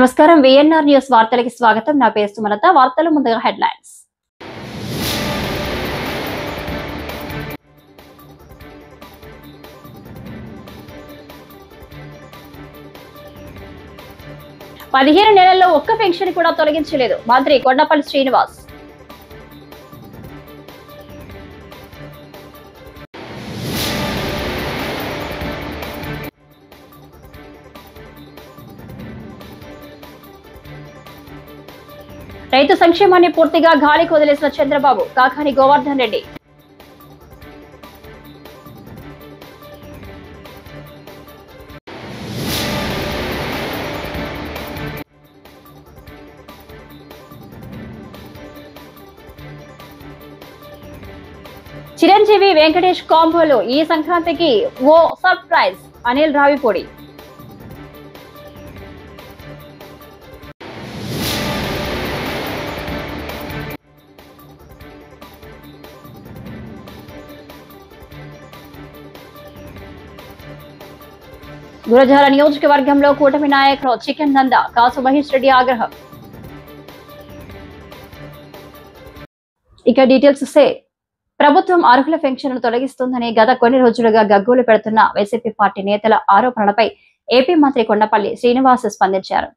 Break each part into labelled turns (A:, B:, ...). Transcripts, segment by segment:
A: నమస్కారం VNR news వార్తలకు స్వాగతం. నా పేరు సుమలత. వార్తలు ముందుగా హెడ్లైన్స్. పదిహేను నెలల్లో ఒక్క పెన్షన్ కూడా తొలగించలేదు మంత్రి కొండపల్లి శ్రీనివాస్. రైతు సంక్షేమాన్ని పూర్తిగా గాలికి వదిలేసిన చంద్రబాబు, కాకాని గోవర్ధన్ రెడ్డి. చిరంజీవి వెంకటేష్ కాంబోలో ఈ సంక్రాంతికి ఓ సర్ప్రైజ్, అనిల్ రావిపూడి. గురజాల నియోజకవర్గంలో కూటమి నాయకులు చికెన్ దందా, కాసు మహేష్ రెడ్డి ఆగ్రహం. ఇక డీటెయిల్స్ సే ప్రభుత్వం అర్హుల పెన్షన్లు తొలగిస్తుందని గత కొన్ని రోజులుగా గగ్గోలు పెడుతున్న వైసీపీ పార్టీ నేతల ఆరోపణలపై ఏపీ మంత్రి కొండపల్లి శ్రీనివాస్ స్పందించారు.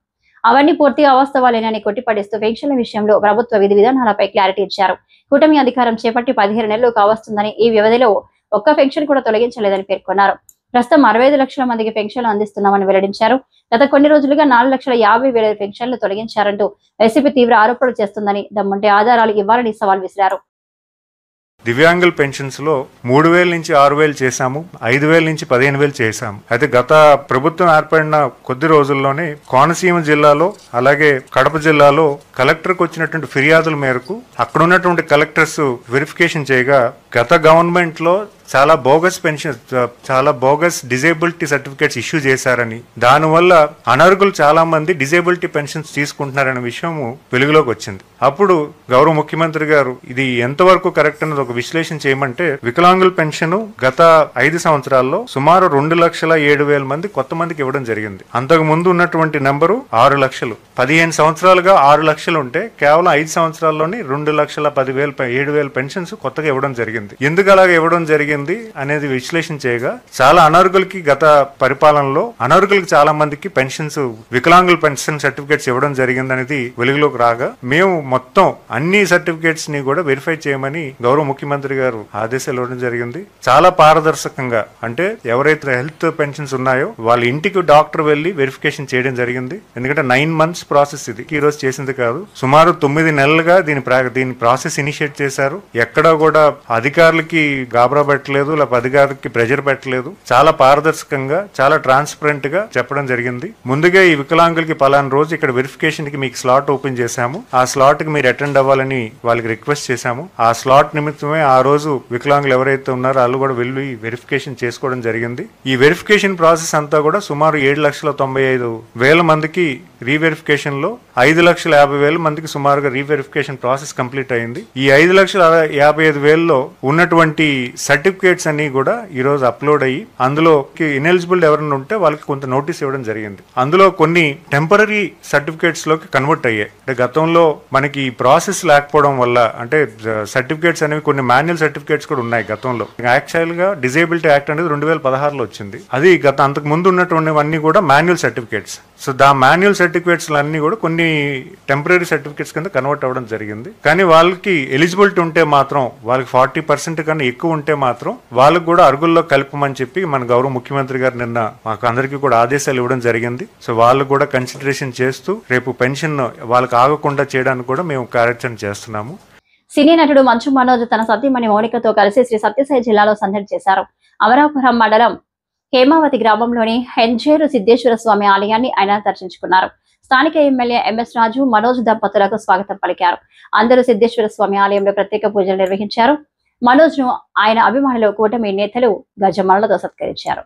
A: అవన్నీ పూర్తిగా అవాస్తవాలేనని కొట్టిపడేస్తూ పెన్షన్ల విషయంలో ప్రభుత్వ విధి విధానాలపై క్లారిటీ ఇచ్చారు. కూటమి అధికారం చేపట్టి 15 నెలలు కావస్తుందని, ఈ వ్యవధిలో ఒక్క పెన్షన్ కూడా తొలగించలేదని పేర్కొన్నారు. ప్రస్తుతం 65 లక్షల మందికి పెన్షన్లు అందిస్తున్నామని వెల్లడించారు. గత కొన్ని రోజులుగా 4,50,000 పెన్షన్లు తొలగించారంటూ వైసీపీ తీవ్ర ఆరోపణలు చేస్తుందని, దమ్ముంటే ఆధారాలు ఇవ్వాలని సవాల్ విసిరారు.
B: దివ్యాంగుల పెన్షన్స్ లో 3,000 నుంచి 6,000 చేశాము, 5,000 నుంచి 15,000 చేశాము. అయితే గత ప్రభుత్వం ఏర్పడిన కొద్ది రోజుల్లోనే కోనసీమ జిల్లాలో అలాగే కడప జిల్లాలో కలెక్టర్కి వచ్చినటువంటి ఫిర్యాదుల మేరకు అక్కడ ఉన్నటువంటి కలెక్టర్స్ వెరిఫికేషన్ చేయగా గత గవర్నమెంట్ లో చాలా బోగస్ డిజేబిలిటీ సర్టిఫికేట్స్ ఇష్యూ చేశారని, దానివల్ల అనర్హులు చాలా మంది డిజేబిలిటీ పెన్షన్స్ తీసుకుంటున్నారనే విషయం వెలుగులోకి వచ్చింది. అప్పుడు గౌరవ ముఖ్యమంత్రి గారు ఇది ఎంతవరకు కరెక్ట్ అన్నది ఒక విశ్లేషణ చేయమంటే, వికలాంగుల పెన్షన్ గత 5 సంవత్సరాల్లో సుమారు 2,07,000 మంది కొత్త మందికి ఇవ్వడం జరిగింది. అంతకు ముందు ఉన్నటువంటి నెంబరు 6 లక్షలు. 15 సంవత్సరాలుగా 6 లక్షలు ఉంటే కేవలం 5 సంవత్సరాల్లోనే 2,10,000 పెన్షన్స్ కొత్తగా ఇవ్వడం జరిగింది. ఎందుకు అలాగే ఇవ్వడం జరిగింది అనేది విశ్లేషణ చేయగా చాలా అనర్హులకి గత పరిపాలనలో అనర్హులకి చాలా మందికి పెన్షన్స్ వికలాంగుల పెన్షన్ సర్టిఫికేట్స్ ఇవ్వడం జరిగింది అనేది వెలుగులోకి రాగా మేము మొత్తం అన్ని సర్టిఫికేట్స్ ని కూడా వెరిఫై చేయమని గౌరవ ముఖ్యమంత్రి గారు ఆదేశాలు ఇవ్వడం జరిగింది. చాలా పారదర్శకంగా, అంటే ఎవరైతే హెల్త్ పెన్షన్స్ ఉన్నాయో వాళ్ళ ఇంటికి డాక్టర్ వెళ్లి వెరిఫికేషన్ చేయడం జరిగింది. ఎందుకంటే 9 months ప్రాసెస్ ఇది, ఈ రోజు చేసింది కాదు. సుమారు 9 నెలలుగా దీని ప్రాసెస్ ఇనిషియేట్ చేశారు. ఎక్కడా కూడా అధికారులకి గాబరా పెట్టలేదు, లేకపోతే అధికారులకి ప్రెజర్ పెట్టలేదు. చాలా పారదర్శకంగా, చాలా ట్రాన్స్పరెంట్ గా చెప్పడం జరిగింది. ముందుగా ఈ వికలాంగులకి పలానా రోజు ఇక్కడ వెరిఫికేషన్ కి మీకు స్లాట్ ఓపెన్ చేశాము, ఆ స్లాట్ కి మీరు అటెండ్ అవ్వాలని వాళ్ళకి రిక్వెస్ట్ చేశాము. ఆ స్లాట్ నిమిత్తమే ఆ రోజు వికలాంగులు ఎవరైతే ఉన్నారో వాళ్ళు కూడా వెళ్ళి వెరిఫికేషన్ చేసుకోవడం జరిగింది. ఈ వెరిఫికేషన్ ప్రాసెస్ అంతా కూడా సుమారు 7,95,000 మందికి రీవెరిఫికేషన్ లో 5,50,000 మందికి సుమారుగా రీవెరిఫికేషన్ ప్రాసెస్ కంప్లీట్ అయింది. ఈ 5,55,000లో ఉన్నటువంటి సర్టిఫికేట్స్ అన్ని కూడా ఈ రోజు అప్లోడ్ అయ్యి అందులో ఇనెలిజిబుల్ ఎవరైనా ఉంటే వాళ్ళకి కొంత నోటీస్ ఇవ్వడం జరిగింది. అందులో కొన్ని టెంపరరీ సర్టిఫికేట్స్ లోకి కన్వర్ట్ అయ్యాయి. అంటే గతంలో మనకి ఈ ప్రాసెస్ లేకపోవడం వల్ల, అంటే సర్టిఫికేట్స్ అనేవి కొన్ని మాన్యువల్ సర్టిఫికేట్స్ కూడా ఉన్నాయి గతంలో. యాక్చువల్ గా డిజేబిలిటీ యాక్ట్ అనేది 2016లో వచ్చింది. అది అంతకు ముందు ఉన్నటువంటివన్నీ కూడా manual certificates. So manual certificates అన్ని కూడా కొన్ని టెంపరరీ సర్టిఫికేట్స్ కింద కన్వర్ట్ అవ్వడం జరిగింది. కానీ వాళ్ళకి ఎలిజిబిలిటీ ఉంటే మాత్రం, వాళ్ళకి 40% కన్నా ఎక్కువ ఉంటే మాత్రం వాళ్ళకు కూడా అర్హుల్లో కలపమని చెప్పి మన గౌరవ ముఖ్యమంత్రి గారు నిన్న మాకు అందరికీ కూడా ఆదేశాలు ఇవ్వడం జరిగింది. సో వాళ్ళు కూడా కన్సిడరేషన్ చేస్తూ రేపు పెన్షన్ వాళ్ళకి ఆగకుండా చేయడానికి కూడా మేము కార్యాచరణ చేస్తున్నాము.
A: సినీ నటుడు మంచు మనోజ్ తన సతీమణి మౌనికతో కలిసి శ్రీ సత్యసాయి జిల్లాలో సందడి చేశారు. అమరాపురం మండలం హేమావతి గ్రామంలోని హెంజేరు సిద్ధేశ్వర స్వామి ఆలయాన్ని ఆయన దర్శించుకున్నారు. స్థానిక ఎమ్మెల్యే ఎంఎస్ రాజు, మనోజ్ దంపతులకు స్వాగతం పలికారు. అందరూ సిద్ధేశ్వర స్వామి ఆలయంలో ప్రత్యేక పూజలు నిర్వహించారు. మనోజ్ ను ఆయన అభిమానులు, కూటమి నేతలు గజమాలతో సత్కరించారు.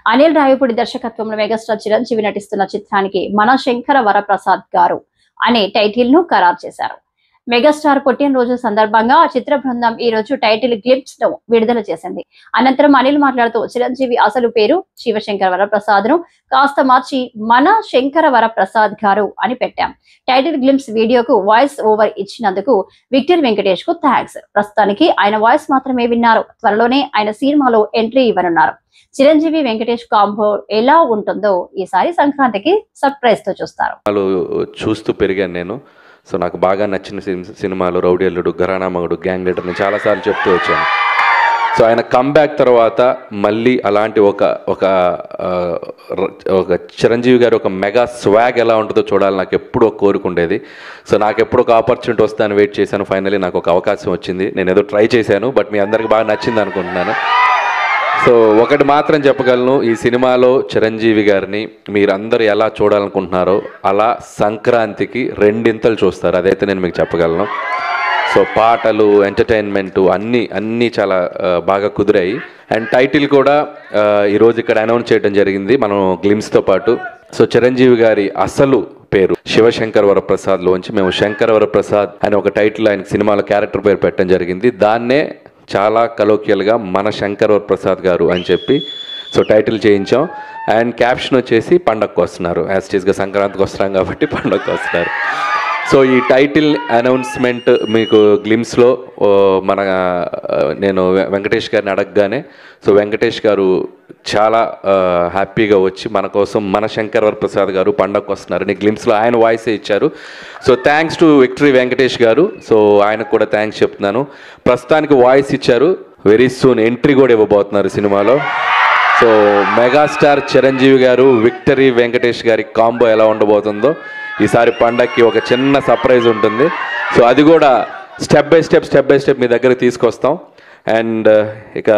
A: అనిల్ రావిపూడి దర్శకత్వంలో మెగాస్టార్ చిరంజీవి నటిస్తున్న చిత్రానికి మన శంకర వరప్రసాద్ గారు అనే టైటిల్ ను ఖరారు చేశారు. మెగాస్టార్ పుట్టినరోజు సందర్భంగా చిత్ర బృందం ఈ రోజు టైటిల్ గ్లిప్స్ ను విడుదల చేసింది. అనంతరం అనిల్ మాట్లాడుతూ చిరంజీవి అసలు పేరు శివశంకర వరప్రసాద్ ను కాస్త మార్చి మన శంకర వరప్రసాద్ గారు అని పెట్టాం. టైటిల్ గ్లిప్స్ వీడియోకు వాయిస్ ఓవర్ ఇచ్చినందుకు విక్టర్ వెంకటేష్ కు థ్యాంక్స్. ప్రస్తుతానికి ఆయన వాయిస్ మాత్రమే విన్నారు. త్వరలోనే ఆయన సినిమాలో ఎంట్రీ ఇవ్వనున్నారు. చిరంజీవి వెంకటేష్ కాంబో ఎలా ఉంటుందో ఈసారి సంక్రాంతికి సర్ప్రైజ్ తో చూస్తారు.
C: చూస్తూ పెరిగాను నేను. సో నాకు బాగా నచ్చిన సినిమాలు రౌడీ అల్లుడు, ఘరానా మగుడు, గ్యాంగ్ లీడర్ నేను చాలాసార్లు చెప్తూ వచ్చాను. సో ఆయన కమ్బ్యాక్ తర్వాత మళ్ళీ అలాంటి ఒక చిరంజీవి గారి ఒక మెగా స్వాగ్ ఎలా ఉంటుందో చూడాలి నాకు ఎప్పుడూ కోరుకుండేది. సో నాకు ఎప్పుడు ఒక ఆపర్చునిటీ వస్తుందని వెయిట్ చేశాను. ఫైనలీ నాకు ఒక అవకాశం వచ్చింది. నేను ఏదో ట్రై చేశాను, బట్ మీ అందరికి బాగా నచ్చింది అనుకుంటున్నాను. సో ఒకటి మాత్రం చెప్పగలను, ఈ సినిమాలో చిరంజీవి గారిని మీరందరూ ఎలా చూడాలనుకుంటున్నారో అలా సంక్రాంతికి రెండింతలు చూస్తారు. అదైతే నేను మీకు చెప్పగలను. సో పాటలు, ఎంటర్టైన్మెంటు అన్నీ చాలా బాగా కుదిరాయి. అండ్ టైటిల్ కూడా ఈరోజు ఇక్కడ అనౌన్స్ చేయడం జరిగింది మనం గ్లిమ్స్తో పాటు. సో చిరంజీవి గారి అసలు పేరు శివశంకర్ వరప్రసాద్లోంచి మేము శంకర వరప్రసాద్ అనే ఒక టైటిల్ ఆయన సినిమాలో క్యారెక్టర్ పేరు పెట్టడం జరిగింది. దాన్నే చాలా కలోకియల్గా మన శంకర్ వరప్రసాద్ గారు అని చెప్పి సో టైటిల్ చేయించాం. అండ్ క్యాప్షన్ వచ్చేసి పండగకు వస్తున్నారు. యాజ్ టీజ్గా సంక్రాంతికి వస్తున్నాం కాబట్టి పండగకు వస్తున్నారు. సో ఈ టైటిల్ అనౌన్స్మెంట్ మీకు గ్లిమ్స్లో నేను వెంకటేష్ గారిని అడగగానే సో వెంకటేష్ గారు చాలా హ్యాపీగా వచ్చి మన కోసం మన శంకర్ వరప్రసాద్ గారు పండగకు వస్తున్నారని గ్లిమ్స్లో ఆయన వాయిసే ఇచ్చారు. So thanks to victory Venkatesh గారు. సో ఆయనకు కూడా థ్యాంక్స్ చెప్తున్నాను. ప్రస్తుతానికి వాయిస్ ఇచ్చారు, వెరీ సూన్ ఎంట్రీ కూడా ఇవ్వబోతున్నారు సినిమాలో. సో మెగాస్టార్ చిరంజీవి గారు, విక్టరీ వెంకటేష్ గారి కాంబో ఎలా ఉండబోతుందో ఈసారి పండగకి ఒక చిన్న సర్ప్రైజ్ ఉంటుంది. సో అది కూడా స్టెప్ బై స్టెప్ మీ దగ్గర తీసుకొస్తాం. అండ్ ఇక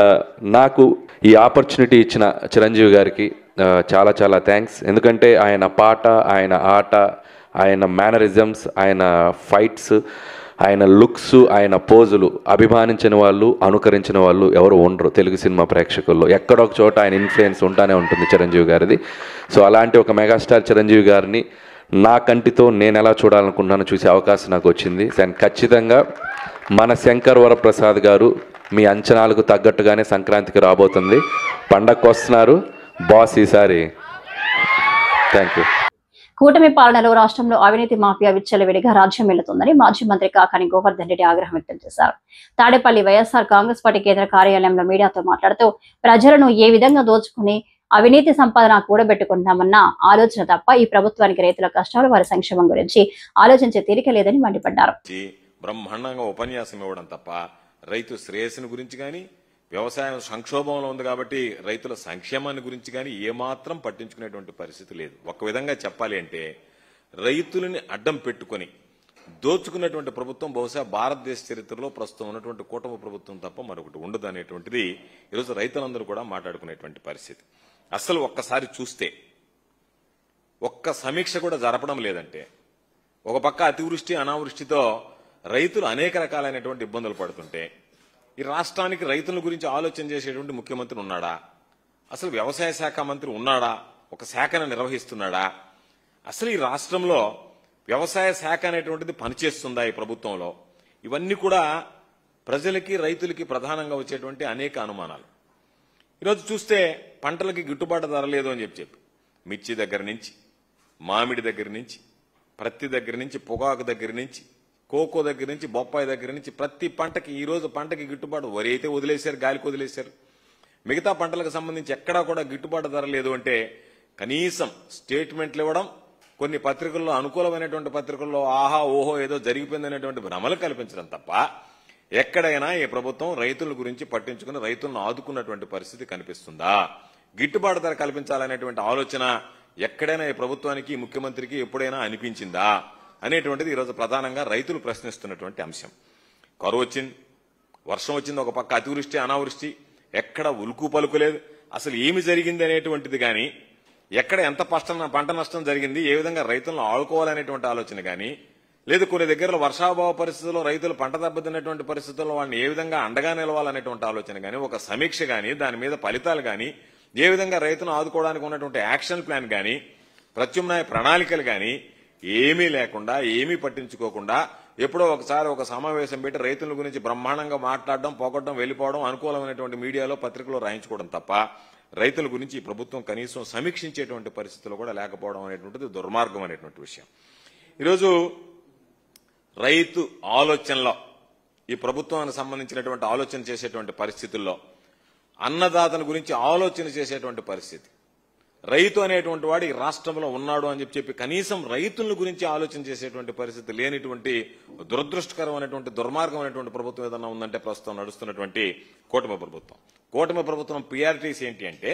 C: నాకు ఈ ఆపర్చునిటీ ఇచ్చిన చిరంజీవి గారికి చాలా చాలా థ్యాంక్స్. ఎందుకంటే ఆయన పాట, ఆయన ఆట, ఆయన మేనరిజమ్స్, ఆయన ఫైట్స్, ఆయన లుక్స్, ఆయన పోజులు అభిమానించిన వాళ్ళు, అనుకరించిన వాళ్ళు ఎవరు ఉండరు తెలుగు సినిమా ప్రేక్షకుల్లో. ఎక్కడొక చోట ఆయన ఇన్ఫ్లుయెన్స్ ఉంటానే ఉంటుంది చిరంజీవి గారిది. సో అలాంటి ఒక మెగాస్టార్ చిరంజీవి గారిని నా కంటితో నేను ఎలా చూడాలనుకుంటున్నానో చూసే అవకాశం నాకు వచ్చింది. అండ్ ఖచ్చితంగా మన శంకర్ వరప్రసాద్ గారు మీ అంచనాలకు తగ్గట్టుగానే సంక్రాంతికి రాబోతుంది. పండగకు వస్తున్నారు బాస్ ఈసారి. Thank you.
A: కూటమి పాలనలో రాష్ట్రంలో అవినీతి మాఫియా విచ్చలవిడిగా రాజ్యం వెళ్తుందని మాజీ మంత్రి కాకాని గోవర్ధన్ రెడ్డి ఆగ్రహం వ్యక్తం చేశారు. తాడేపల్లి వైఎస్ఆర్ కాంగ్రెస్ పార్టీ కేంద్ర కార్యాలయంలో మీడియాతో మాట్లాడుతూ ప్రజలను ఏ విధంగా దోచుకుని అవినీతి సంపాదన కూడబెట్టుకుంటామన్న ఆలోచన తప్ప ఈ ప్రభుత్వానికి రైతుల కష్టాలు, వారి సంక్షేమం గురించి ఆలోచించే తీరిక లేదని మండిపడ్డారు.
D: బ్రహ్మాండంగా ఉపన్యాసం ఇవ్వడం తప్ప రైతు శ్రేయస్సుని గురించి కానీ, వ్యవసాయం సంక్షోభంలో ఉంది కాబట్టి రైతుల సంక్షేమాన్ని గురించి కానీ ఏమాత్రం పట్టించుకునేటువంటి పరిస్థితి లేదు. ఒక విధంగా చెప్పాలి అంటే రైతులని అడ్డం పెట్టుకుని దోచుకున్నటువంటి ప్రభుత్వం బహుశా భారతదేశ చరిత్రలో ప్రస్తుతం ఉన్నటువంటి కూటమి ప్రభుత్వం తప్ప మరొకటి ఉండదు అనేటువంటిది ఈరోజు రైతులందరూ కూడా మాట్లాడుకునేటువంటి పరిస్థితి. అసలు ఒక్కసారి చూస్తే ఒక్క సమీక్ష కూడా జరపడం లేదంటే, ఒక పక్క అతివృష్టి అనావృష్టితో రైతులు అనేక రకాలైనటువంటి ఇబ్బందులు పడుతుంటే ఈ రాష్ట్రానికి రైతుల గురించి ఆలోచన చేసేటువంటి ముఖ్యమంత్రి ఉన్నాడా? అసలు వ్యవసాయ శాఖ మంత్రి ఉన్నాడా? ఒక శాఖను నిర్వహిస్తున్నాడా? అసలు ఈ రాష్ట్రంలో వ్యవసాయ శాఖ అనేటువంటిది పనిచేస్తుందా ఈ ప్రభుత్వంలో? ఇవన్నీ కూడా ప్రజలకి, రైతులకి ప్రధానంగా వచ్చేటువంటి అనేక అనుమానాలు. ఈరోజు చూస్తే పంటలకి గిట్టుబాటు ధర లేదు అని చెప్పి మిర్చి దగ్గర నుంచి, మామిడి దగ్గర నుంచి, ప్రత్తి దగ్గర నుంచి, పొగాకు దగ్గర నుంచి, కోకో దగ్గర నుంచి, బొప్పాయి దగ్గర నుంచి ప్రతి పంటకి ఈరోజు పంటకి గిట్టుబాటు, వరి అయితే వదిలేశారు, గాలికి వదిలేశారు. మిగతా పంటలకు సంబంధించి ఎక్కడా కూడా గిట్టుబాటు ధర లేదు అంటే కనీసం స్టేట్మెంట్లు ఇవ్వడం, కొన్ని పత్రికల్లో అనుకూలమైనటువంటి పత్రికల్లో ఆహా ఓహో ఏదో జరిగిపోయిందనేటువంటి భ్రమలు కల్పించడం తప్ప ఎక్కడైనా ఈ ప్రభుత్వం రైతుల గురించి పట్టించుకుని రైతులను ఆదుకున్నటువంటి పరిస్థితి కనిపిస్తుందా? గిట్టుబాటు ధర కల్పించాలనేటువంటి ఆలోచన ఎక్కడైనా ఈ ప్రభుత్వానికి, ముఖ్యమంత్రికి ఎప్పుడైనా అనిపించిందా అనేటువంటిది ఈరోజు ప్రధానంగా రైతులు ప్రశ్నిస్తున్నటువంటి అంశం. కరువు వచ్చింది, వర్షం వచ్చింది, ఒక పక్క అతివృష్టి అనావృష్టి, ఎక్కడ ఉలుకు పలుకులేదు. అసలు ఏమి జరిగింది అనేటువంటిది కానీ, ఎక్కడ ఎంత పంట నష్టం జరిగింది, ఏ విధంగా రైతులను ఆడుకోవాలనేటువంటి ఆలోచన కానీ లేదు, కొన్ని దగ్గరలో వర్షాభావ పరిస్థితుల్లో రైతులు పంట దెబ్బతిన్నటువంటి పరిస్థితుల్లో వాళ్ళని ఏ విధంగా అండగా నిలవాలనేటువంటి ఆలోచన కానీ, ఒక సమీక్ష కానీ, దాని మీద ఫలితాలు కానీ ఏ విధంగా రైతును ఆదుకోవడానికి ఉన్నటువంటి యాక్షన్ ప్లాన్ కానీ ప్రత్యామ్నాయ ప్రణాళికలు కానీ ఏమీ లేకుండా ఏమీ పట్టించుకోకుండా ఎప్పుడో ఒకసారి ఒక సమావేశం పెట్టి రైతుల గురించి బ్రహ్మాండంగా మాట్లాడడం పోగొట్టడం వెళ్ళిపోవడం అనుకూలమైనటువంటి మీడియాలో పత్రికలో రాయించుకోవడం తప్ప రైతుల గురించి ఈ ప్రభుత్వం కనీసం సమీక్షించేటువంటి పరిస్థితులు కూడా లేకపోవడం అనేటువంటిది దుర్మార్గం అనేటువంటి విషయం. ఈరోజు రైతు ఆలోచనలో ఈ ప్రభుత్వానికి సంబంధించినటువంటి ఆలోచన చేసేటువంటి పరిస్థితుల్లో అన్నదాతల గురించి ఆలోచన చేసేటువంటి పరిస్థితి, రైతు అనేటువంటి వాడు ఈ రాష్ట్రంలో ఉన్నాడు అని చెప్పి కనీసం రైతుల గురించి ఆలోచన చేసేటువంటి పరిస్థితి లేనిటువంటి దురదృష్టకరమైనటువంటి దుర్మార్గమైనటువంటి ప్రభుత్వం ఏదన్నా ఉందంటే ప్రస్తుతం నడుస్తున్నటువంటి కూటమి ప్రభుత్వం. కూటమి ప్రభుత్వం ప్రియారిటీస్ ఏంటి అంటే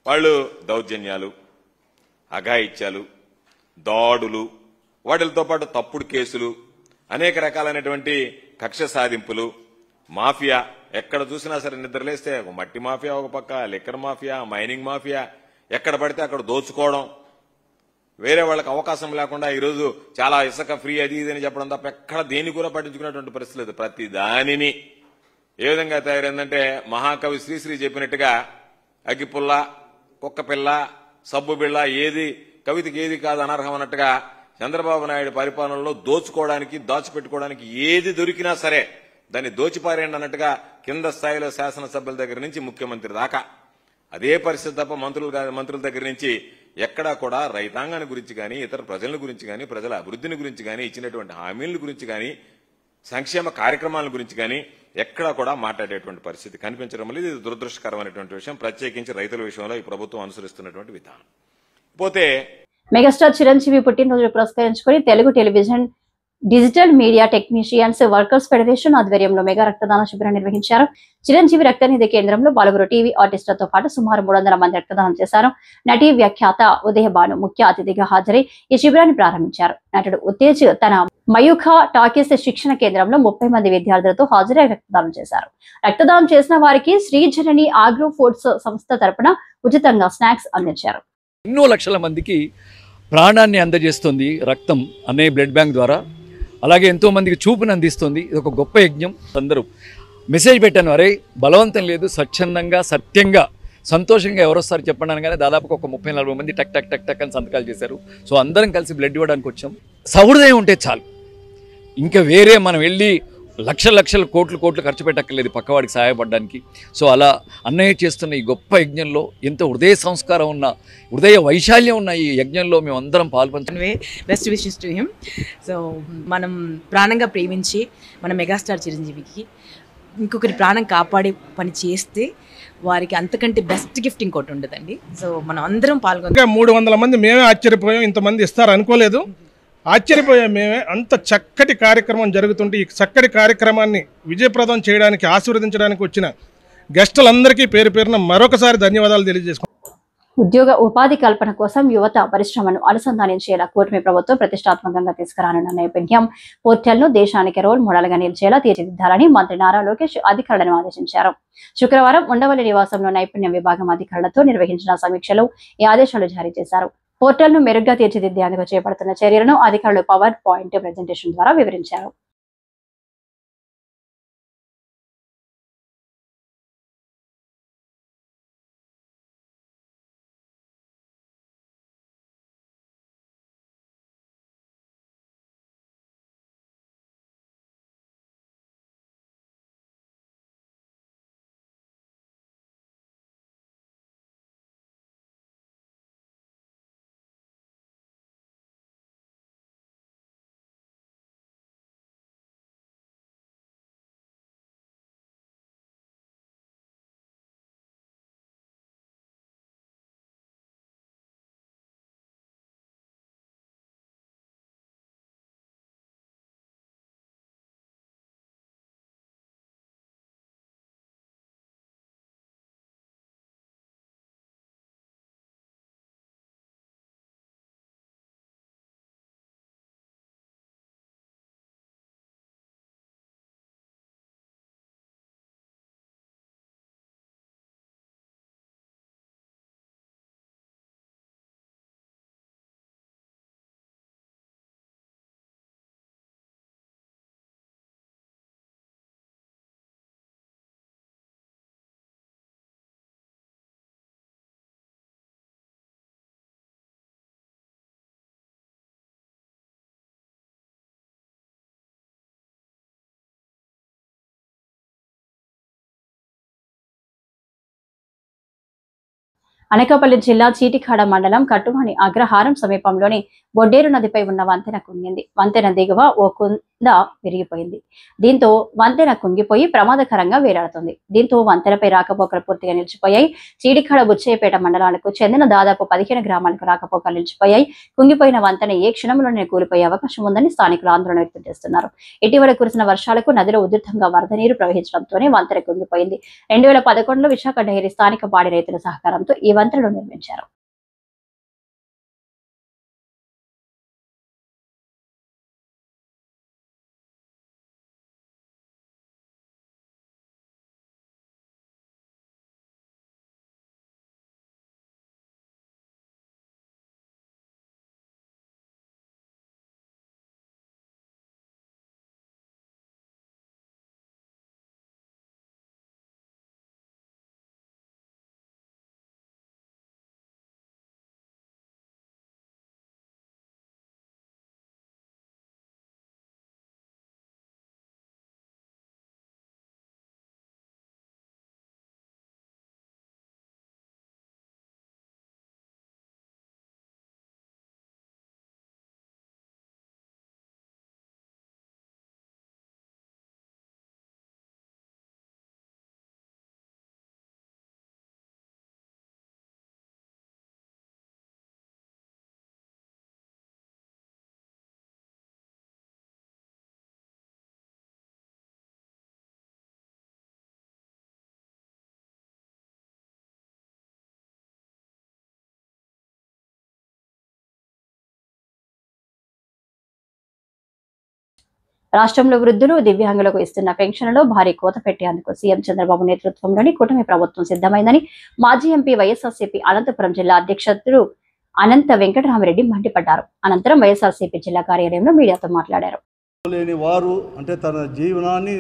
D: వాళ్ళు దౌర్జన్యాలు, అఘాయిత్యాలు, దాడులు, వాటితో పాటు తప్పుడు కేసులు, అనేక రకాలైనటువంటి కక్ష సాధింపులు, మాఫియా, ఎక్కడ చూసినా సరే నిద్రలేస్తే ఒక మట్టి మాఫియా ఒక పక్క, లిక్కర్ మాఫియా, మైనింగ్ మాఫియా, ఎక్కడ పడితే అక్కడ దోచుకోవడం, వేరే వాళ్ళకి అవకాశం లేకుండా ఈరోజు చాలా ఇసుక ఫ్రీ అది ఇది అని చెప్పడం తప్ప ఎక్కడ దేని కూడా పట్టించుకునేటువంటి పరిస్థితి లేదు. ప్రతి దానిని ఏ విధంగా తయారైందంటే మహాకవి శ్రీశ్రీ చెప్పినట్టుగా అగ్గిపుల్ల, కుక్కపిల్ల, సబ్బు బిళ్ళ, ఏది కవితకి ఏది కాదు అనర్హం అన్నట్టుగా చంద్రబాబు నాయుడు పరిపాలనలో దోచుకోవడానికి దాచిపెట్టుకోవడానికి ఏది దొరికినా సరే దాన్ని దోచిపారేయండి అన్నట్టుగా కింద స్థాయిలో శాసనసభ్యుల దగ్గర నుంచి ముఖ్యమంత్రి దాకా అదే పరిస్థితి తప్ప మంత్రుల దగ్గర నుంచి ఎక్కడా కూడా రైతాంగాన్ని గురించి కానీ ఇతర ప్రజల గురించి కానీ ప్రజల అభివృద్ధిని గురించి కానీ ఇచ్చినటువంటి హామీల గురించి కానీ సంక్షేమ కార్యక్రమాల గురించి కానీ ఎక్కడా కూడా మాట్లాడేటువంటి పరిస్థితి కనిపించడం లేదు. ఇది దురదృష్టకరమైనటువంటి విషయం, ప్రత్యేకించి రైతుల విషయంలో ఈ ప్రభుత్వం అనుసరిస్తున్నటువంటి విధానం. పోతే
A: మెగాస్టార్ చిరంజీవి పుట్టినరోజు పురస్కరించుకుని Telugu television digital media technicians workers federation ఆధ్వర్యంలో మెగా రక్తదాన శిబిరం నిర్వహించారు. చిరంజీవి రక్తనిధి కేంద్రంలో పలువురు టీవీ ఆర్టిస్టులతో పాటు సుమారు 300 మంది రక్తదానం చేశారు. నటి వ్యాఖ్యాత ఉదయభాను ముఖ్య అతిథిగా హాజరై ఈ శిబిరాన్ని ప్రారంభించారు. నటుడు ఉత్తేజ్ తన మయూఖ టాకీస్ శిక్షణ కేంద్రంలో 30 మంది విద్యార్థులతో హాజరై రక్తదానం చేశారు. రక్తదానం చేసిన వారికి శ్రీజనని ఆగ్రో ఫుడ్స్ సంస్థ తరపున ఉచితంగా స్నాక్స్ అందించారు.
E: ఎన్నో లక్షల మందికి ప్రాణాన్ని అందజేస్తుంది రక్తం అనే బ్లడ్ బ్యాంక్ ద్వారా. అలాగే ఎంతోమందికి చూపుని అందిస్తుంది. ఇది ఒక గొప్ప యజ్ఞం. అందరూ మెసేజ్ పెట్టాను, అరే బలవంతం లేదు, స్వచ్ఛందంగా సత్యంగా సంతోషంగా ఎవరొస్తారు చెప్పండి అనగానే దాదాపుగా ఒక 30-40 మంది టక్ టక్ టక్ టక్ అని సంతకాలు చేశారు. సో అందరం కలిసి బ్లడ్ ఇవ్వడానికి వచ్చాం. సహృదయం ఉంటే చాలు, ఇంకా వేరే మనం వెళ్ళి లక్షల కోట్లు ఖర్చు పెట్టక్కర్లేదు పక్కవాడికి సహాయపడడానికి. సో అలా అన్నయ్య చేస్తున్న ఈ గొప్ప యజ్ఞంలో ఎంతో హృదయ సంస్కారం ఉన్న, హృదయ వైశాల్యం ఉన్న ఈ యజ్ఞంలో మేము అందరం పాల్పంచుకునే
F: best wishes to him. So మనం ప్రాణంగా ప్రేమించి మన మెగాస్టార్ చిరంజీవికి ఇంకొకరి ప్రాణం కాపాడే పని చేస్తే వారికి అంతకంటే బెస్ట్ గిఫ్ట్ ఇంకోటి ఉండదండి. సో మనం అందరం పాల్గొని
G: 300 మంది మేమే ఆశ్చర్యపోయాం, ఇంతమంది ఇస్తారు అనుకోలేదు. ఆశ్చర్యపోయాం మేమే. అంత చక్కటి కార్యక్రమం జరుగుతుంటే ఈ చక్కటి కార్యక్రమాన్ని విజయప్రదం చేయడానికి ఆశీర్వదించడానికి వచ్చిన గెస్టులందరికీ పేరు పేరున మరొకసారి ధన్యవాదాలు తెలియజేసుకుంటాం.
A: ఉద్యోగ ఉపాధి కల్పన కోసం యువత పరిశ్రమను అనుసంధానించేలా కూటమి ప్రభుత్వం ప్రతిష్టాత్మకంగా తీసుకురానున్న నేపథ్యం పోర్టల్ ను దేశానికి రోల్ మోడల్ గా నిలిచేలా తీర్చిదిద్దాలని మంత్రి నారా లోకేష్ అధికారులను ఆదేశించారు. శుక్రవారం ఉండవల్లి నివాసంలో నైపుణ్య విభాగం అధికారులతో నిర్వహించిన సమీక్షలో ఈ ఆదేశాలు జారీ చేశారు. పోర్టల్ ను మెరుగ్గా తీర్చిదిద్దేందుకు చేపడుతున్న చర్యలను అధికారులు పవర్ పాయింట్ ప్రెజెంటేషన్ ద్వారా వివరించారు. అనకాపల్లి జిల్లా చీటికాడ మండలం కట్టువాని అగ్రహారం సమీపంలోని బొడ్డేరు నదిపై ఉన్న వంతెన కుంగింది. వంతెన దిగువ ఓ కుంద విరిగిపోయింది. దీంతో వంతెన కుంగిపోయి ప్రమాదకరంగా వేలాడుతుంది. దీంతో వంతెనపై రాకపోకలు పూర్తిగా నిలిచిపోయాయి. చీటికాడ బుచ్చయ్యపేట మండలాలకు చెందిన దాదాపు 15 గ్రామాలకు రాకపోకలు నిలిచిపోయాయి. కుంగిపోయిన వంతెన ఏ క్షణంలోనే కూలిపోయే అవకాశం ఉందని స్థానికులు ఆందోళన వ్యక్తం చేస్తున్నారు. ఇటీవల కురిసిన వర్షాలకు నదిలో ఉధృతంగా వరద నీరు ప్రవహించడంతోనే వంతెన కుంగిపోయింది. 2011లో విశాఖ డైరీ స్థానిక పాడి రైతుల సహకారంతో ఈ వంతెనను నిర్మించారు. రాష్ట్రంలో వృద్ధులు, దివ్యాంగులకు ఇస్తున్న పెన్షన్లలో భారీ కోత పెట్టేందుకు సీఎం చంద్రబాబు నేతృత్వంలోని కూటమి ప్రభుత్వం సిద్ధమైందని మాజీ ఎంపీ వైఎస్ఆర్సీపీ అనంతపురం జిల్లా అధ్యక్షుడు అనంత వెంకటరామిరెడ్డి మండిపడ్డారు. అనంతరం వైఎస్ఆర్సీపీ జిల్లా కార్యాలయంలో మీడియాతో మాట్లాడారు.
H: లేని వారు అంటే తన జీవనాన్ని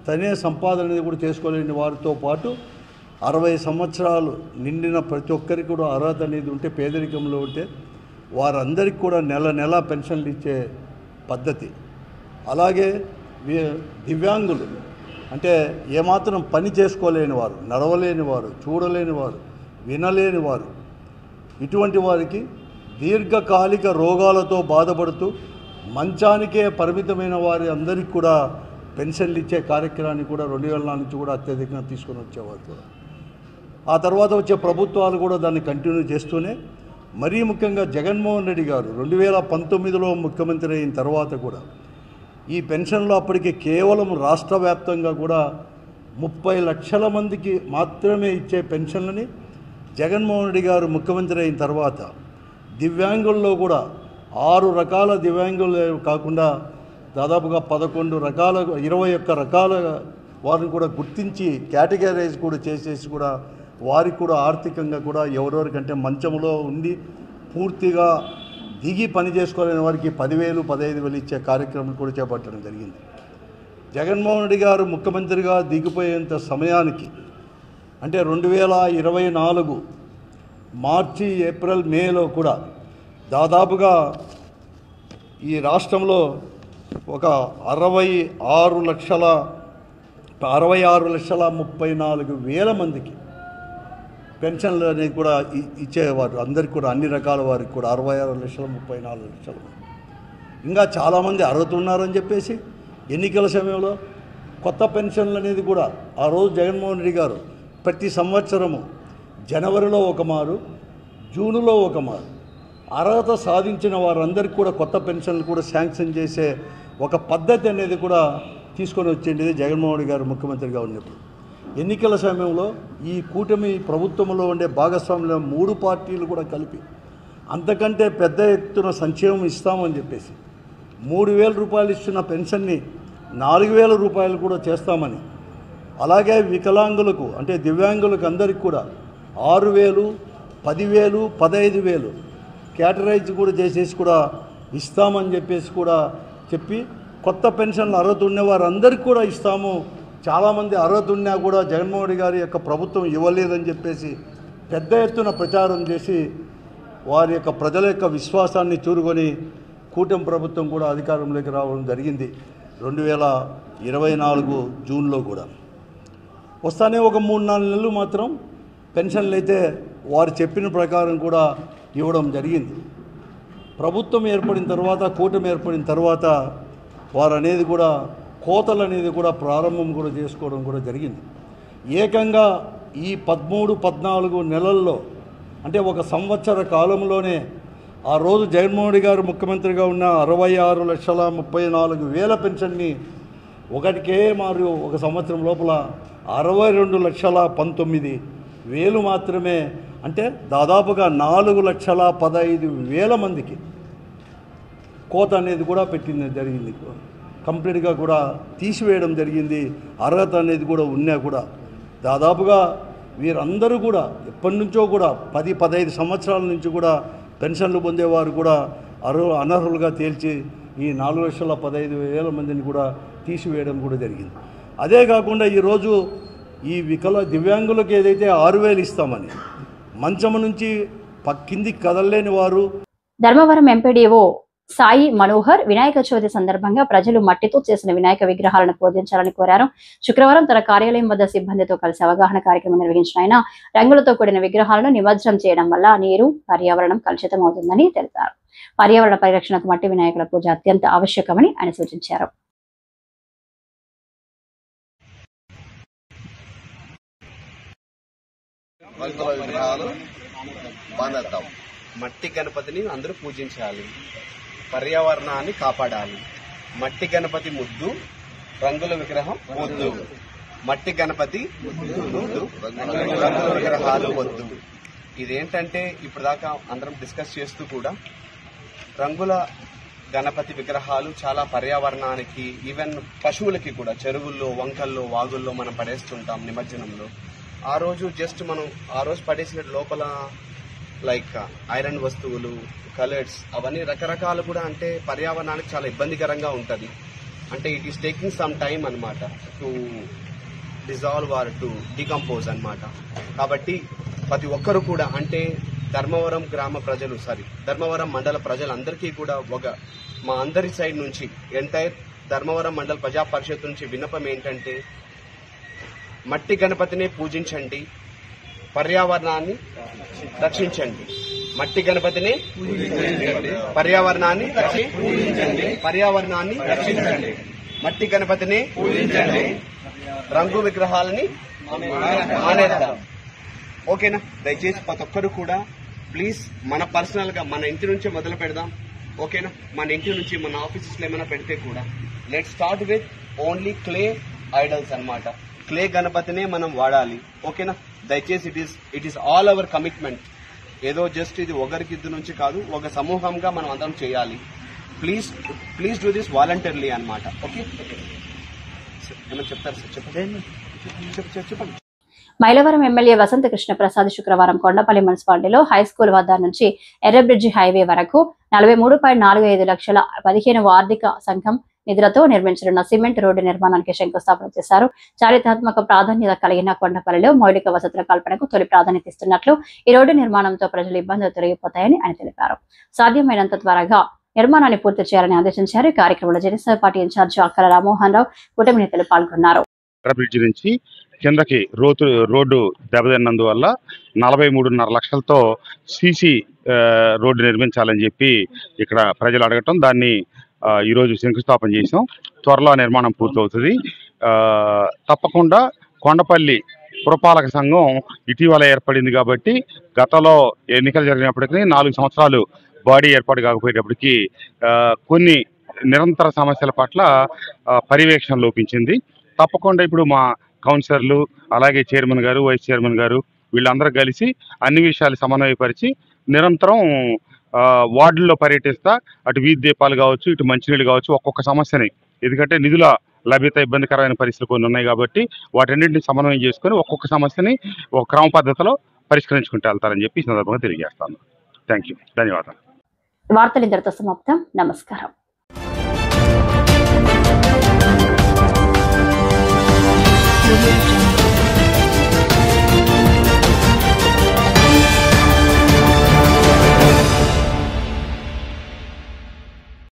H: తనే సంపాదన అనేది కూడా చేసుకోలేని వారితో పాటు 60 సంవత్సరాలు నిండిన ప్రతి ఒక్కరికి కూడా అర్హత అనేది ఉంటే, పేదరికంలో ఉంటే వారందరికీ కూడా నెల నెల పెన్షన్లు ఇచ్చే పద్ధతి. అలాగే దివ్యాంగులు అంటే ఏమాత్రం పని చేసుకోలేని వారు, నడవలేని వారు, చూడలేని వారు, వినలేని వారు, ఇటువంటి వారికి దీర్ఘకాలిక రోగాలతో బాధపడుతూ మంచానికే పరిమితమైన వారి అందరికీ కూడా పెన్షన్లు ఇచ్చే కార్యక్రమాన్ని కూడా 2004 నుంచి కూడా అత్యధికంగా తీసుకొని వచ్చేవారు కూడా. ఆ తర్వాత వచ్చే ప్రభుత్వాలు కూడా దాన్ని కంటిన్యూ చేస్తూనే, మరీ ముఖ్యంగా జగన్మోహన్ రెడ్డి గారు 2019లో ముఖ్యమంత్రి అయిన తర్వాత కూడా ఈ పెన్షన్లు అప్పటికి కేవలం రాష్ట్ర వ్యాప్తంగా కూడా 30 లక్షల మందికి మాత్రమే ఇచ్చే పెన్షన్లని జగన్మోహన్ రెడ్డి గారు ముఖ్యమంత్రి అయిన తర్వాత దివ్యాంగుల్లో కూడా 6 రకాల దివ్యాంగులు కాకుండా దాదాపుగా 11 రకాల 21 రకాల వారిని కూడా గుర్తించి కేటగరైజ్ కూడా చేసేసి కూడా వారికి కూడా ఆర్థికంగా కూడా ఎవరెవరికంటే మంచంలో ఉండి పూర్తిగా దిగి పని చేసుకోలేని వారికి 10,000, 15,000 ఇచ్చే కార్యక్రమం కూడా చేపట్టడం జరిగింది. జగన్మోహన్ రెడ్డి గారు ముఖ్యమంత్రిగా దిగిపోయేంత సమయానికి అంటే 2024 మార్చి, ఏప్రిల్, మేలో కూడా దాదాపుగా ఈ రాష్ట్రంలో ఒక 66,34,000 మందికి పెన్షన్లు అనేది కూడా ఇచ్చేవారు. అందరికీ కూడా అన్ని రకాల వారికి కూడా 66,34,000 మంది. ఇంకా చాలామంది అర్హత ఉన్నారని చెప్పేసి ఎన్నికల సమయంలో కొత్త పెన్షన్లు అనేది కూడా ఆ రోజు జగన్మోహన్ రెడ్డి గారు ప్రతి సంవత్సరము జనవరిలో ఒక మారు, జూన్లో ఒక మారు అర్హత సాధించిన వారందరికీ కూడా కొత్త పెన్షన్లు కూడా శాంక్షన్ చేసే ఒక పద్ధతి అనేది కూడా తీసుకొని వచ్చింది జగన్మోహన్ రెడ్డి గారు ముఖ్యమంత్రిగా ఉన్నప్పుడు. ఎన్నికల సమయంలో ఈ కూటమి ప్రభుత్వంలో ఉండే భాగస్వాములు 3 పార్టీలు కూడా కలిపి అంతకంటే పెద్ద ఎత్తున సంక్షేమం ఇస్తామని చెప్పేసి 3,000 రూపాయలు ఇస్తున్న పెన్షన్ని 4,000 రూపాయలు కూడా చేస్తామని, అలాగే వికలాంగులకు అంటే దివ్యాంగులకు అందరికీ కూడా 6,000, 10,000, 15,000 కేటరైజ్ కూడా చేసేసి కూడా ఇస్తామని చెప్పేసి కూడా చెప్పి కొత్త పెన్షన్లు అర్హత ఉన్నవారు అందరికీ కూడా ఇస్తాము. చాలామంది అర్హత ఉన్నా కూడా జగన్మోహన్ రెడ్డి గారి యొక్క ప్రభుత్వం ఇవ్వలేదని చెప్పేసి పెద్ద ఎత్తున ప్రచారం చేసి వారి యొక్క ప్రజల యొక్క విశ్వాసాన్ని చూరుకొని కూటమి ప్రభుత్వం కూడా అధికారంలోకి రావడం జరిగింది. 2024 జూన్లో కూడా వస్తానే ఒక 3-4 నెలలు మాత్రం పెన్షన్లు అయితే వారు చెప్పిన ప్రకారం కూడా ఇవ్వడం జరిగింది. ప్రభుత్వం ఏర్పడిన తర్వాత, కూటమి ఏర్పడిన తర్వాత వారు అనేది కూడా కోతలు అనేది కూడా ప్రారంభం కూడా చేసుకోవడం కూడా జరిగింది. ఏకంగా ఈ 13-14 నెలల్లో అంటే ఒక సంవత్సర కాలంలోనే ఆ రోజు జగన్మోహన్ రెడ్డి గారు ముఖ్యమంత్రిగా ఉన్న 66,34,000 పెన్షన్ని ఒకటికే మరియు ఒక సంవత్సరం లోపల 62,19,000 మాత్రమే, అంటే దాదాపుగా 4,15,000 మందికి కోత అనేది కూడా పెట్టింది జరిగింది. కంప్లీట్గా కూడా తీసివేయడం జరిగింది. అర్హత అనేది కూడా ఉన్నా కూడా దాదాపుగా వీరందరూ కూడా ఎప్పటి నుంచో కూడా 10-15 సంవత్సరాల నుంచి కూడా పెన్షన్లు పొందేవారు కూడా అనర్హులుగా తేల్చి ఈ 4,15,000 మందిని కూడా తీసివేయడం కూడా జరిగింది. అదే కాకుండా ఈరోజు ఈ దివ్యాంగులకు ఏదైతే 6,000 ఇస్తామని మంచం నుంచి కిందికి కదలలేని వారు.
A: ధర్మవరం ఎంపీడీఓ సాయి మనోహర్ వినాయక చవితి సందర్భంగా ప్రజలు మట్టితో చేసిన వినాయక విగ్రహాలను పూజించాలని కోరారు. శుక్రవారం తన కార్యాలయం వద్ద సిబ్బందితో కలిసి అవగాహన కార్యక్రమం నిర్వహించిన ఆయన రంగులతో కూడిన విగ్రహాలను నిమజ్జనం చేయడం వల్ల నీరు, పర్యావరణం కలుషితం అవుతుందని తెలిపారు. పర్యావరణ పరిరక్షణకు మట్టి వినాయకుల పూజ అత్యంత ఆవశ్యకమని ఆయన సూచించారు.
I: మట్టి గణపతిని అందరూ పూజించాలి, పర్యావరణాన్ని కాపాడాలి. మట్టి గణపతి ముద్దు, రంగుల విగ్రహం వద్దు. మట్టి గణపతి ముద్దు, రంగుల విగ్రహాలు వద్దు. ఇదేంటంటే ఇప్పుడు దాకా అందరం డిస్కస్ చేస్తూ కూడా రంగుల గణపతి విగ్రహాలు చాలా పర్యావరణానికి, ఈవెన్ పశువులకి కూడా చెరువుల్లో, వంకల్లో, వాగుల్లో మనం పడేస్తుంటాం నిమజ్జనంలో. ఆ రోజు జస్ట్ మనం ఆ రోజు పడేసిన లోపల లైక్ ఐరన్ వస్తువులు, కలర్స్, అవన్నీ రకరకాలు కూడా అంటే పర్యావరణానికి చాలా ఇబ్బందికరంగా ఉంటుంది. అంటే it is taking some time అనమాట to dissolve or to decompose అనమాట. కాబట్టి ప్రతి ఒక్కరు కూడా అంటే ధర్మవరం మండల ప్రజలందరికీ కూడా మా అందరి సైడ్ నుంచి ఎంటైర్ ధర్మవరం మండల ప్రజా పరిషత్ నుంచి విన్నపం ఏంటంటే మట్టి గణపతిని పూజించండి, పర్యావరణాన్ని రక్షించండి. మట్టి గణపతిని పర్యావరణాన్ని రక్షించండి. మట్టి గణపతిని పూజించండి, రంగు విగ్రహాలని మానేద్దాం. ఓకేనా? దయచేసి ప్రతి ఒక్కరు కూడా ప్లీజ్ మన పర్సనల్ గా మన ఇంటి నుంచే మొదలు పెడదాం. ఓకేనా? మన ఇంటి నుంచి మన ఆఫీసెస్ లో ఏమైనా పెడితే కూడా let start with only clay idols అన్నమాట. క్లే గణపతినే మనం వాడాలి. ఓకేనా? దయచేసి it is all our commitment. ఏదో జస్ట్ ఇది ఒకరికిద్దరు నుంచి కాదు, ఒక సమూహంగా మనం అందరం చేయాలి. ప్లీజ్ డూ దిస్ వాలంటరీలీ అన్నమాట. ఓకే, ఏమైనా చెప్తారు సార్? చెప్పండి.
A: మైలవరం ఎమ్మెల్యే వసంత కృష్ణ ప్రసాద్ శుక్రవారం కొండపల్లి మున్సిపాలిటీలో హైస్కూల్ వద్ద నుంచి ఎర్రబ్రిడ్జి హైవే వరకు 43.45 లక్షల 15వ ఆర్థిక సంఘం నిధులతో నిర్మించనున్న సిమెంట్ రోడ్డు నిర్మాణానికి శంకుస్థాపన చేశారు. చారిత్రాత్మక ప్రాధాన్యత కలిగిన కొండపల్లిలో మౌలిక వసతుల కల్పనకు తొలి ప్రాధాన్యత ఇస్తున్నట్లు, ఈ రోడ్డు నిర్మాణంతో ప్రజల ఇబ్బందులు తొలగిపోతాయని ఆయన తెలిపారు. సాధ్యమైనంత త్వరగా నిర్మాణాన్ని పూర్తి చేయాలని ఆదేశించారు. ఈ కార్యక్రమంలో జనసేన పార్టీ ఇన్ఛార్జి అక్కల రామ్మోహన్ రావు, కూటమి నేతలు పాల్గొన్నారు.
J: బ్రిడ్జి నుంచి కిందకి రోడ్డు దెబ్బతిన్నందువల్ల 43.5 లక్షలతో సీసీ రోడ్డు నిర్మించాలని చెప్పి ఇక్కడ ప్రజలు అడగటం, దాన్ని ఈరోజు శంకుస్థాపన చేసాం. త్వరలో నిర్మాణం పూర్తవుతుంది. తప్పకుండా కొండపల్లి పురపాలక సంఘం ఇటీవల ఏర్పడింది కాబట్టి గతంలో ఎన్నికలు జరిగినప్పటికీ 4 సంవత్సరాలు బాడీ ఏర్పాటు కాకపోయేటప్పటికీ కొన్ని నిరంతర సమస్యల పట్ల పర్యవేక్షణ లోపించింది. తప్పకుండా ఇప్పుడు మా కౌన్సిలర్లు, అలాగే చైర్మన్ గారు, వైస్ చైర్మన్ గారు వీళ్ళందరూ కలిసి అన్ని విషయాలు సమన్వయపరిచి నిరంతరం వార్డుల్లో పర్యటిస్తా అటు వీధి దీపాలు కావచ్చు, ఇటు మంచినీళ్ళు కావచ్చు, ఒక్కొక్క సమస్యని, ఎందుకంటే నిధుల లభ్యత ఇబ్బందికరమైన పరిస్థితులు కొన్ని ఉన్నాయి కాబట్టి వాటన్నింటినీ సమన్వయం చేసుకొని ఒక్కొక్క సమస్యని ఒక క్రమ పద్ధతిలో పరిష్కరించుకుంటూ వెళ్తారని చెప్పి ఈ సందర్భంగా తెలియజేస్తాను. థ్యాంక్ యూ, ధన్యవాదాలు.
A: వార్తలు ఇంతటితో సమాప్తం. నమస్కారం.